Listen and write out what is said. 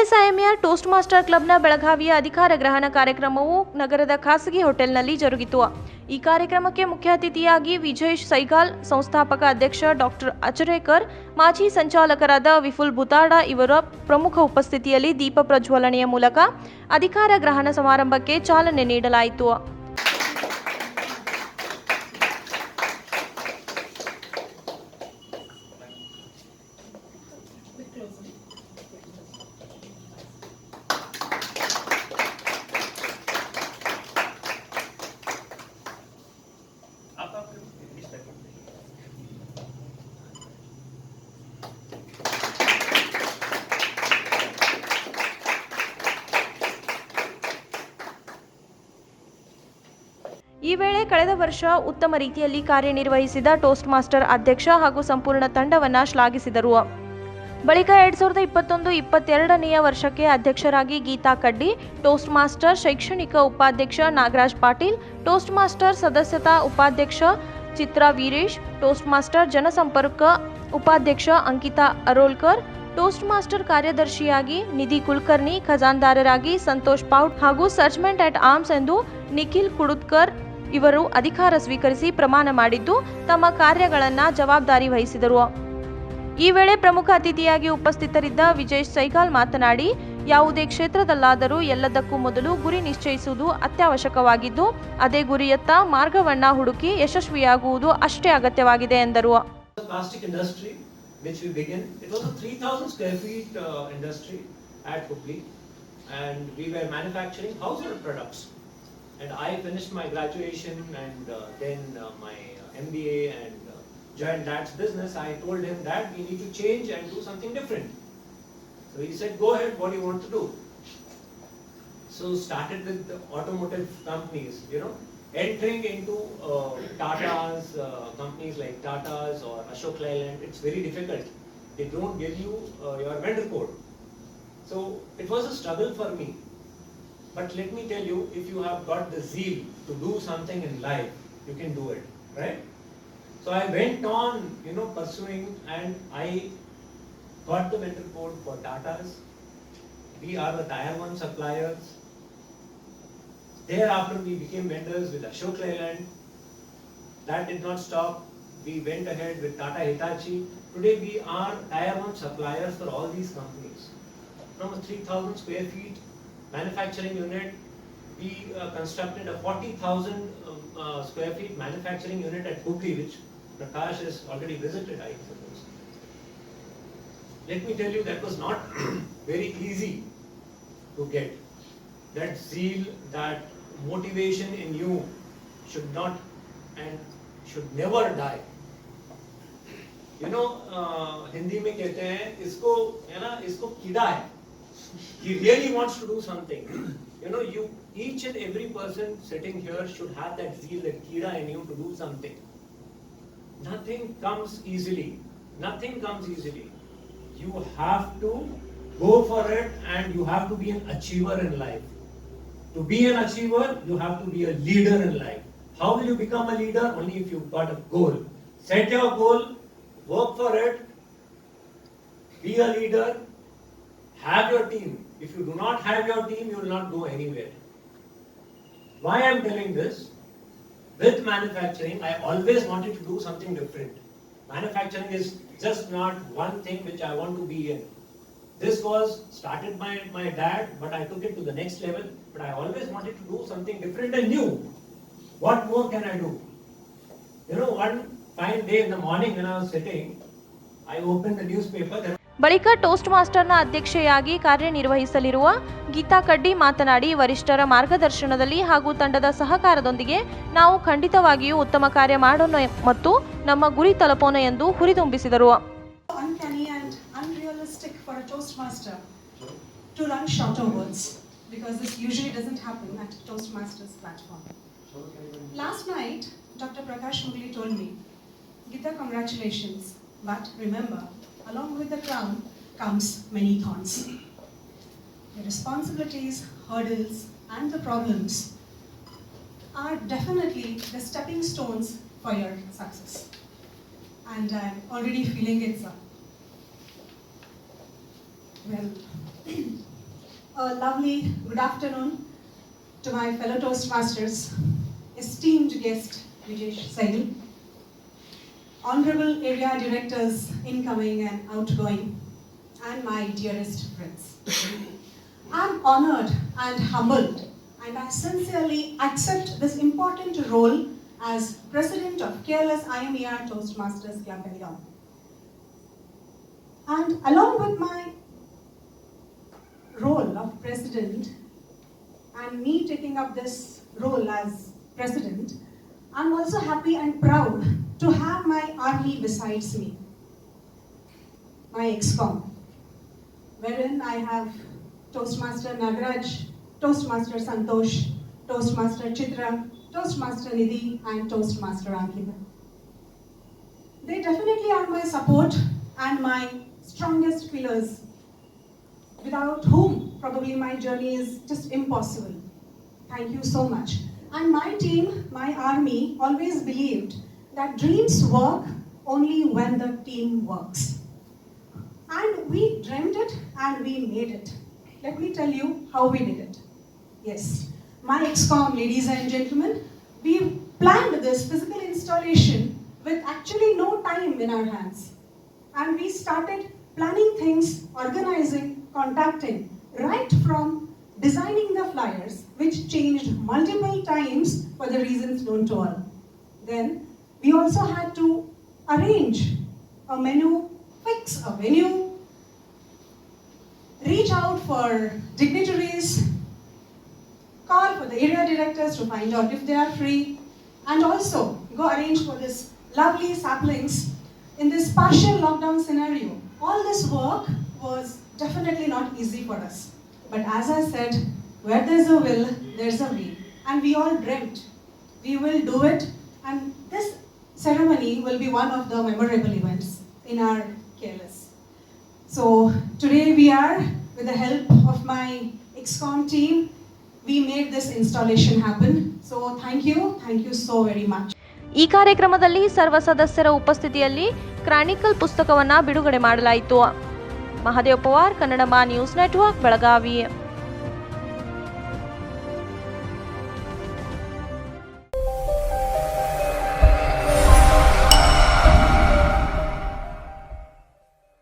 ಎಎಸ್ಐಎಂಆರ್ toast master ಕ್ಲಬ್ನ ಬೆಳಗಾವಿಯ ಅಧಿಕಾರ ಗ್ರಹಣ ಕಾರ್ಯಕ್ರಮವು ನಗರದ ಖಾಸಗಿ ಹೋಟೆಲ್ನಲ್ಲಿ ಜರುಗಿತು. ಈ ಕಾರ್ಯಕ್ರಮಕ್ಕೆ ಮುಖ್ಯ ಅತಿಥಿಯಾಗಿ ವಿಜಯ್ ಸೈಗಾಲ್, ಸಂಸ್ಥಾಪಕ ಅಧ್ಯಕ್ಷ ಡಾಕ್ಟರ್ ಅಚರೇಕರ್, ಮಾಜಿ ಸಂಚಾಲಕರಾದ ವಿಫುಲ್ ಭುತಾಡ ಇವರ ಪ್ರಮುಖ ಉಪಸ್ಥಿತಿಯಲ್ಲಿ ದೀಪ ಪ್ರಜ್ವಲನೆಯ ಮೂಲಕ ಅಧಿಕಾರ ಗ್ರಹಣ ಸಮಾರಂಭಕ್ಕೆ ಚಾಲನೆ ನೀಡಲಾಯಿತು. ಈ ವೇಳೆ ಕಳೆದ ವರ್ಷ ಉತ್ತಮ ರೀತಿಯಲ್ಲಿ ಕಾರ್ಯನಿರ್ವಹಿಸಿದ ಟೋಸ್ಟ್ ಮಾಸ್ಟರ್ ಅಧ್ಯಕ್ಷ ಹಾಗೂ ಸಂಪೂರ್ಣ ತಂಡವನ್ನು ಶ್ಲಾಘಿಸಿದರು. ಬಳಿಕ 2021-22ನೇ ವರ್ಷಕ್ಕೆ ಅಧ್ಯಕ್ಷರಾಗಿ ಗೀತಾ ಕಡ್ಡಿ, ಟೋಸ್ಟ್ ಮಾಸ್ಟರ್ ಶೈಕ್ಷಣಿಕ ಉಪಾಧ್ಯಕ್ಷ ನಾಗರಾಜ್ ಪಾಟೀಲ್, ಟೋಸ್ಟ್ ಮಾಸ್ಟರ್ ಸದಸ್ಯತಾ ಉಪಾಧ್ಯಕ್ಷ ಚಿತ್ರಾ ವೀರೇಶ್, ಟೋಸ್ಟ್ ಮಾಸ್ಟರ್ ಜನಸಂಪರ್ಕ ಉಪಾಧ್ಯಕ್ಷ ಅಂಕಿತಾ ಅರೋಲ್ಕರ್, ಟೋಸ್ಟ್ ಮಾಸ್ಟರ್ ಕಾರ್ಯದರ್ಶಿಯಾಗಿ ನಿಧಿ ಕುಲಕರ್ಣಿ, ಖಜಾನ್ದಾರರಾಗಿ ಸಂತೋಷ್ ಪೌಟ್ ಹಾಗೂ ಸರ್ಜಮೆಂಟ್ ಅಟ್ ಆರ್ಮ್ಸ್ ಎಂದು ನಿಖಿಲ್ ಕುಡುತ್ಕರ್ ಇವರು ಅಧಿಕಾರ ಸ್ವೀಕರಿಸಿ ಪ್ರಮಾಣ ಮಾಡಿದ್ದು ತಮ್ಮ ಕಾರ್ಯಗಳನ್ನು ಜವಾಬ್ದಾರಿ ವಹಿಸಿದರು. ಈ ವೇಳೆ ಪ್ರಮುಖ ಅತಿಥಿಯಾಗಿ ಉಪಸ್ಥಿತರಿದ್ದ ವಿಜಯ್ ಸೈಗಾಲ್ ಮಾತನಾಡಿ, ಯಾವುದೇ ಕ್ಷೇತ್ರದಲ್ಲಾದರೂ ಎಲ್ಲದಕ್ಕೂ ಮೊದಲು ಗುರಿ ನಿಶ್ಚಯಿಸುವುದು ಅತ್ಯವಶ್ಯಕವಾಗಿದ್ದು, ಅದೇ ಗುರಿಯತ್ತ ಮಾರ್ಗವನ್ನ ಹುಡುಕಿ ಯಶಸ್ವಿಯಾಗುವುದು ಅಷ್ಟೇ ಅಗತ್ಯವಾಗಿದೆ ಎಂದರು. Plastic industry which we began, it was a 3,000 square feet industry at Hubli, and we were manufacturing household products. And I finished my graduation and then my MBA and joined Dad's business. I told him that we need to change and do something different. So he said, go ahead, what do you want to do? So started with the automotive companies, entering into Tata's, companies like Tata's or Ashok Leyland. It's very difficult. They don't give you your vendor code. So it was a struggle for me. But let me tell you, if you have got the zeal to do something in life, you can do it, right? So I went on, pursuing, and I got the vendor code for Tata's. We are the Tier 1 suppliers. Thereafter, we became vendors with Ashok Leyland. That did not stop. We went ahead with Tata Hitachi. Today, we are Tier 1 suppliers for all these companies. From a 3,000 square feet manufacturing unit, we constructed a 40,000 square feet manufacturing unit at Hubli, which Prakash has already visited, I suppose. Let me tell you, that was not very easy to get. That zeal, that motivation in you should not and should never die. Hindi में कहते हैं इसको कीड़ा है. He really wants to do something. Each and every person sitting here should have that zeal, that keeda in you to do something. Nothing comes easily. Nothing comes easily. You have to go for it, and you have to be an achiever in life. To be an achiever, you have to be a leader in life. How will you become a leader? Only if you've got a goal. Set your goal, work for it, be a leader. Have your team. If you do not have your team, you will not go anywhere. Why I am telling this? With manufacturing, I always wanted to do something different. Manufacturing is just not one thing which I want to be in. This was started by my dad, but I took it to the next level. But I always wanted to do something different and new. What more can I do? One fine day in the morning when I was sitting, I opened the newspaper. ಬಳಿಕ toast ಮಾಸ್ಟರ್ನ ಅಧ್ಯಕ್ಷೆಯಾಗಿ ಕಾರ್ಯನಿರ್ವಹಿಸಲಿರುವ Geetha ಕಡ್ಡಿ ಮಾತನಾಡಿ, ವರಿಷ್ಠರ ಮಾರ್ಗದರ್ಶನದಲ್ಲಿ ಹಾಗೂ ತಂಡದ ಸಹಕಾರದೊಂದಿಗೆ ನಾವು ಖಂಡಿತವಾಗಿಯೂ ಉತ್ತಮ ಕಾರ್ಯ ಮಾಡೋಣ ಮತ್ತು ನಮ್ಮ ಗುರಿ ತಲುಪೋಣ ಎಂದು ಹುರಿದುಂಬಿಸಿದರು. Uncanny and unrealistic for a Toastmaster to run shorter words, because this usually doesn't happen at Toastmasters platform. Last night, Dr. Prakash Mugli told me, Gita, congratulations, but remember, along with the crown comes many thorns. The responsibilities, hurdles, and the problems are definitely the stepping stones for your success. And I'm already feeling it, sir. Well, A lovely good afternoon to my fellow Toastmasters, esteemed guest Vijesh Saini, honorable area directors incoming and outgoing, and my dearest friends. I'm honored and humbled, and I sincerely accept this important role as President of KLS IMER Toastmasters Club Belgaum. And along with my role of President and me taking up this role as President, I'm also happy and proud to have my army besides me, my ExCom, wherein I have Toastmaster Nagaraj, Toastmaster Santosh, Toastmaster Chitra, Toastmaster Nidhi, and Toastmaster Ankita. They definitely are my support and my strongest pillars, without whom probably my journey is just impossible. Thank you so much. And my team, my army, always believed that dreams work only when the team works. And we dreamt it and we made it. Let me tell you how we did it. Yes, my ExCom, ladies and gentlemen, we planned this physical installation with actually no time in our hands. And we started planning things, organizing, contacting, right from designing the flyers, which changed multiple times for the reasons known to all. Then we also had to arrange a menu, fix a venue, reach out for dignitaries, call for the area directors to find out if they are free, and also go arrange for this lovely saplings in this partial lockdown scenario. All this work was definitely not easy for us. But as I said, where there's a will, there's a way. And we all dreamt we will do it, and this ceremony will be one of the memorable events in our KLS. So today we are, with the help of my ExCom team, we made this installation happen. So thank you so very much. ಈ ಕಾರ್ಯಕ್ರಮದಲ್ಲಿ ಸರ್ವ ಸದಸ್ಯರ ಉಪಸ್ಥಿತಿಯಲ್ಲಿ Chronicle ಪುಸ್ತಕವನ್ನು ಬಿಡುಗಡೆ ಮಾಡಲಾಯಿತು. Mahadev Pawar, Kannadama news network, Belagavi.